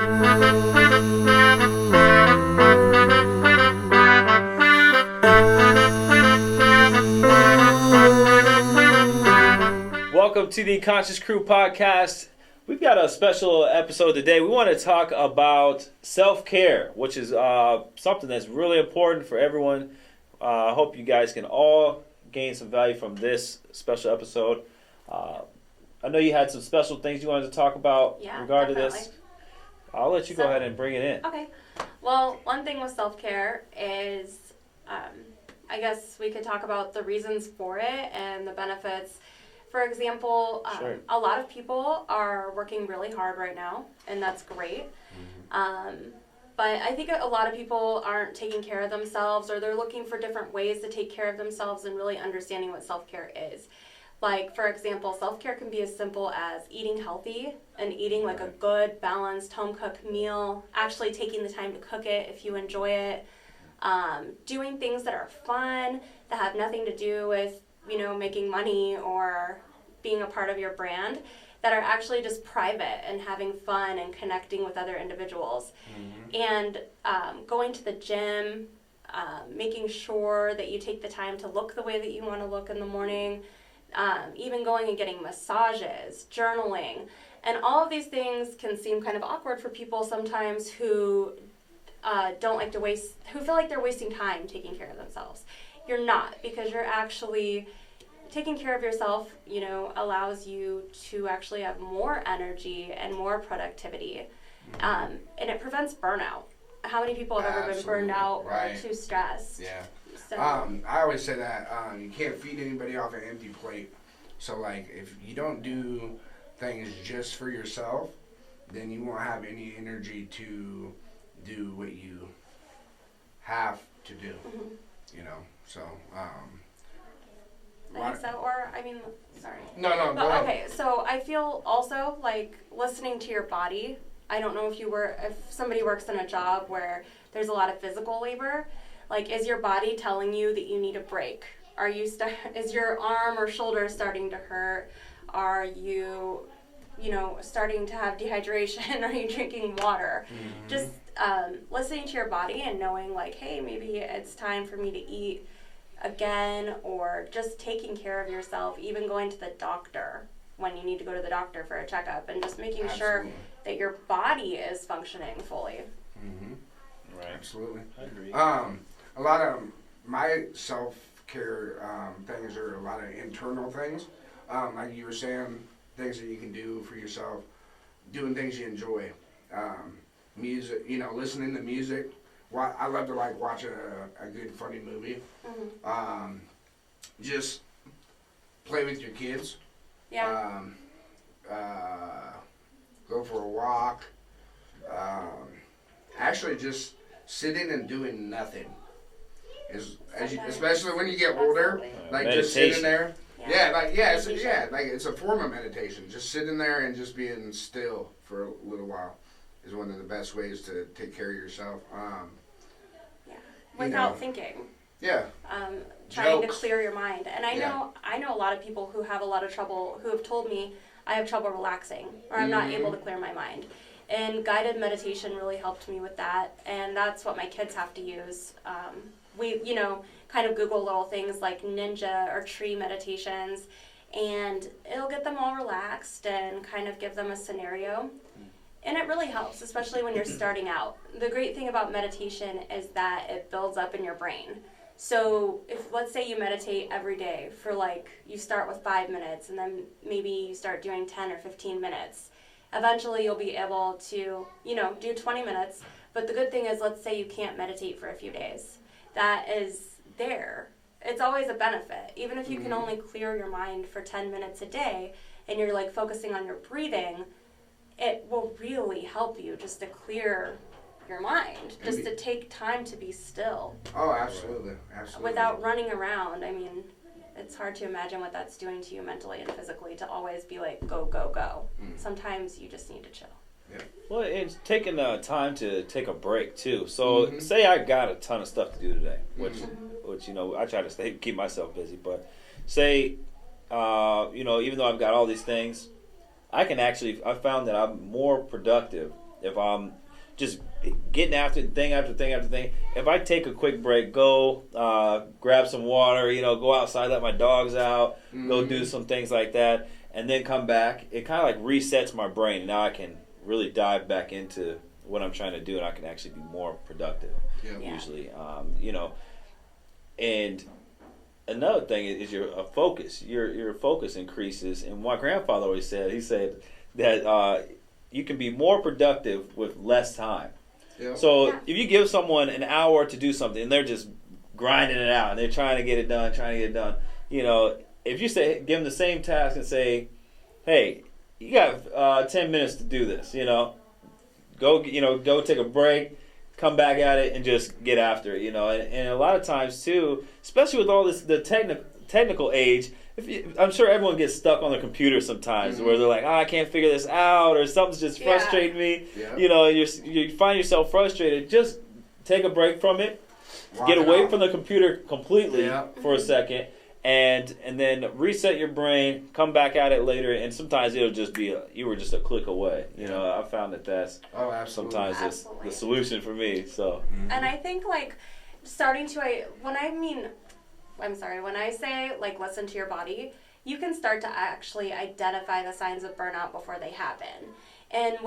Welcome to the Conscious Crew podcast. We've got a special episode today. We want to talk about self-care, which is something that's really important for everyone. I hope you guys can all gain some value from this special episode. I know you had some special things you wanted to talk about in regard to this. I'll let you go ahead and bring it in. Okay. Well, one thing with self-care is, I guess we could talk about the reasons for it and the benefits. For example, Sure. A lot of people are working really hard right now, and that's great. But I think a lot of people aren't taking care of themselves, or they're looking for different ways to take care of themselves and really understanding what self-care is. Like, for example, self-care can be as simple as eating healthy and eating like a good, balanced, home-cooked meal, actually taking the time to cook it if you enjoy it, doing things that are fun, that have nothing to do with, making money or being a part of your brand, that are actually just private and having fun and connecting with other individuals. And going to the gym, making sure that you take the time to look the way that you want to look in the morning, even going and getting massages, journaling. And all of these things can seem kind of awkward for people sometimes who don't like to who feel like they're wasting time taking care of themselves. You're not, because you're actually taking care of yourself, allows you to actually have more energy and more productivity. And it prevents burnout. How many people have ever been burned out or too stressed? Yeah. So, I always say that you can't feed anybody off an empty plate. So, if you don't do things just for yourself, then you won't have any energy to do what you have to do. So, sorry. No, go ahead. Okay, so I feel also like listening to your body. I don't know if somebody works in a job where there's a lot of physical labor, is your body telling you that you need a break? Is your arm or shoulder starting to hurt? Are you, starting to have dehydration? Are you drinking water? Just listening to your body and knowing hey, maybe it's time for me to eat again, or just taking care of yourself, even going to the doctor when you need to go to the doctor for a checkup, and just making sure that your body is functioning fully. Right. Absolutely. I agree. A lot of my self-care things are a lot of internal things. Like you were saying, things that you can do for yourself, doing things you enjoy. Music, listening to music. I love to watch a good funny movie. Just play with your kids. Yeah. Go for a walk. Actually, just sitting and doing nothing especially when you get older. Just sitting there. It's a form of meditation. Just sitting there and just being still for a little while is one of the best ways to take care of yourself. Without thinking. Yeah. Trying to clear your mind. And I know a lot of people who have a lot of trouble, who have told me I have trouble relaxing, or I'm not able to clear my mind. And guided meditation really helped me with that. And that's what my kids have to use. We, kind of Google little things like ninja or tree meditations, and it'll get them all relaxed and kind of give them a scenario. And it really helps, especially when you're starting out. The great thing about meditation is that it builds up in your brain. So if, let's say you meditate every day for you start with 5 minutes, and then maybe you start doing 10 or 15 minutes. Eventually you'll be able to, do 20 minutes. But the good thing is, let's say you can't meditate for a few days. That is there. It's always a benefit. Even if you can only clear your mind for 10 minutes a day, and you're focusing on your breathing, it will really help you just to clear your mind, just to take time to be still. Oh, absolutely. Without running around. I mean, it's hard to imagine what that's doing to you mentally and physically, to always be go, go, go. Sometimes you just need to chill. Yeah. Well, it's taking time to take a break too. So say I got a ton of stuff to do today, which I try to keep myself busy. But say, even though I've got all these things, I found that I'm more productive if I'm just getting after thing after thing after thing, if I take a quick break, go grab some water, go outside, let my dogs out, go do some things like that, and then come back, it kind of like resets my brain. Now I can really dive back into what I'm trying to do, and I can actually be more productive. Yeah. Usually, and another thing is your focus. Your focus increases. And my grandfather always said, that you can be more productive with less time. Yeah. So if you give someone an hour to do something and they're just grinding it out and they're trying to get it done, if you give them the same task and say, hey, you got 10 minutes to do this, go take a break, come back at it and just get after it, and a lot of times too, especially with all the technical age, I'm sure everyone gets stuck on the computer sometimes where they're like, I can't figure this out, or something's just frustrating me. Yeah. You find yourself frustrated. Just take a break from it, get away from the computer completely for a second, and then reset your brain, come back at it later, and sometimes it'll just be you were just a click away. I found that's sometimes the solution for me. So. And I think when I say listen to your body, you can start to actually identify the signs of burnout before they happen. And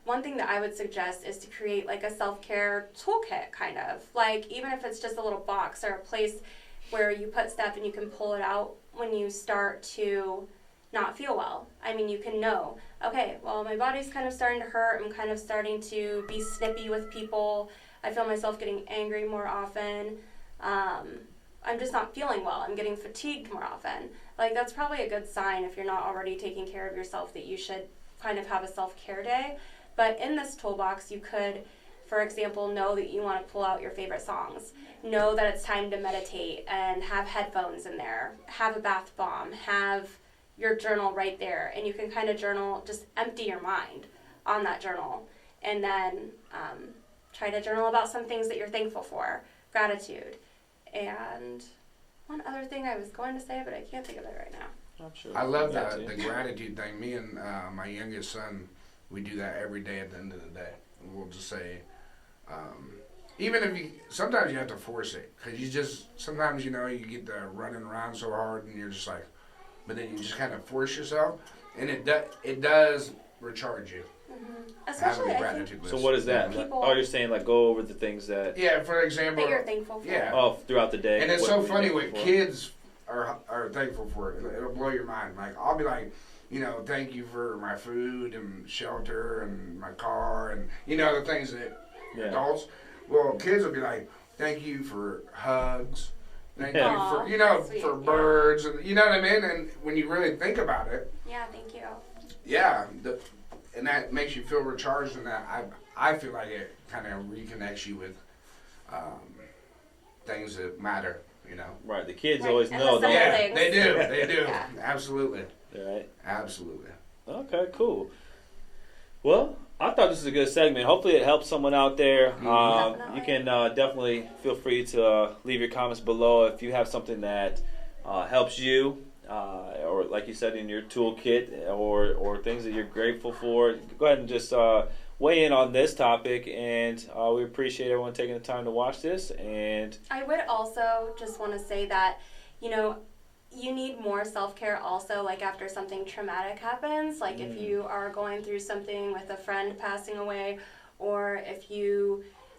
one thing that I would suggest is to create a self-care toolkit, kind of. Even if it's just a little box or a place where you put stuff and you can pull it out when you start to not feel well. I mean, you can know, okay, well, my body's kind of starting to hurt. I'm kind of starting to be snippy with people. I feel myself getting angry more often. I'm just not feeling well. I'm getting fatigued more often. That's probably a good sign if you're not already taking care of yourself that you should kind of have a self-care day. But in this toolbox, you could, for example, know that you want to pull out your favorite songs. Know that it's time to meditate and have headphones in there. Have a bath bomb. Have your journal right there. And you can kind of journal, just empty your mind on that journal. And then try to journal about some things that you're thankful for. Gratitude. And one other thing I was going to say, but I can't think of it right now. I'm sure. I love the gratitude thing. Me and my youngest son, we do that every day at the end of the day. We'll just say, even if sometimes you have to force it, because sometimes you get the running around so hard and you're just like, but then you just kind of force yourself, and it does recharge you. Especially, gratitude list. So what is that? You're saying go over the things that... Yeah, for example... that you're thankful for. Yeah. Oh, throughout the day. And it's so funny what kids are thankful for. It'll blow your mind. I'll be like, thank you for my food and shelter and my car and, the things that adults... Well, kids will be like, thank you for hugs. Thank you for, sweet, for birds. And, you know what I mean? And when you really think about it... Yeah, thank you. Yeah, and that makes you feel recharged, and that I feel like it kind of reconnects you with things that matter, Right, the kids Right. always And know. the simple Yeah, things. they do, Yeah. absolutely, Right. absolutely. Okay, cool. Well, I thought this was a good segment. Hopefully it helps someone out there. Definitely. You can definitely feel free to leave your comments below if you have something that helps you. Or like you said, in your toolkit, or things that you're grateful for. Go ahead and just weigh in on this topic, and we appreciate everyone taking the time to watch this. And I would also just want to say that, you need more self-care also, after something traumatic happens. If you are going through something with a friend passing away, or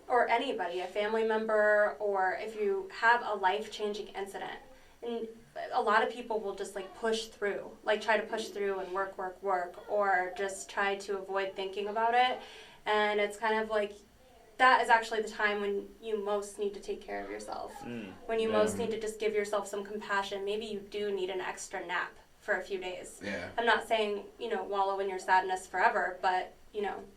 or anybody, a family member, or if you have a life-changing incident. And a lot of people will just push through, try to push through and work, or just try to avoid thinking about it. And it's kind of that is actually the time when you most need to take care of yourself. When you most need to just give yourself some compassion. Maybe you do need an extra nap for a few days. Yeah. I'm not saying, wallow in your sadness forever, but,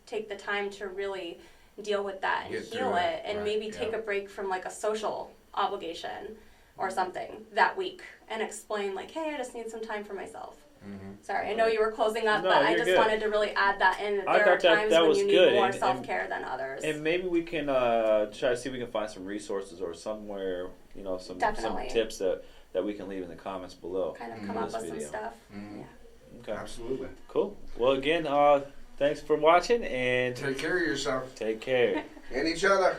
take the time to really deal with that and Get heal through it, it. and Right, maybe take a break from a social obligation or something that week, and explain hey, I just need some time for myself. Sorry, I know you were closing up, No, but I you're just good. wanted to really add that in. That I there are thought times that when was you good, need more and self-care than others. And maybe we can try to see if we can find some resources or somewhere, some Definitely. tips that we can leave in the comments below. Kind of come up this with video. some stuff. Mhm. Yeah. Okay. Absolutely. Cool. Well, again, Thanks for watching and Take care of yourself take care. and each other.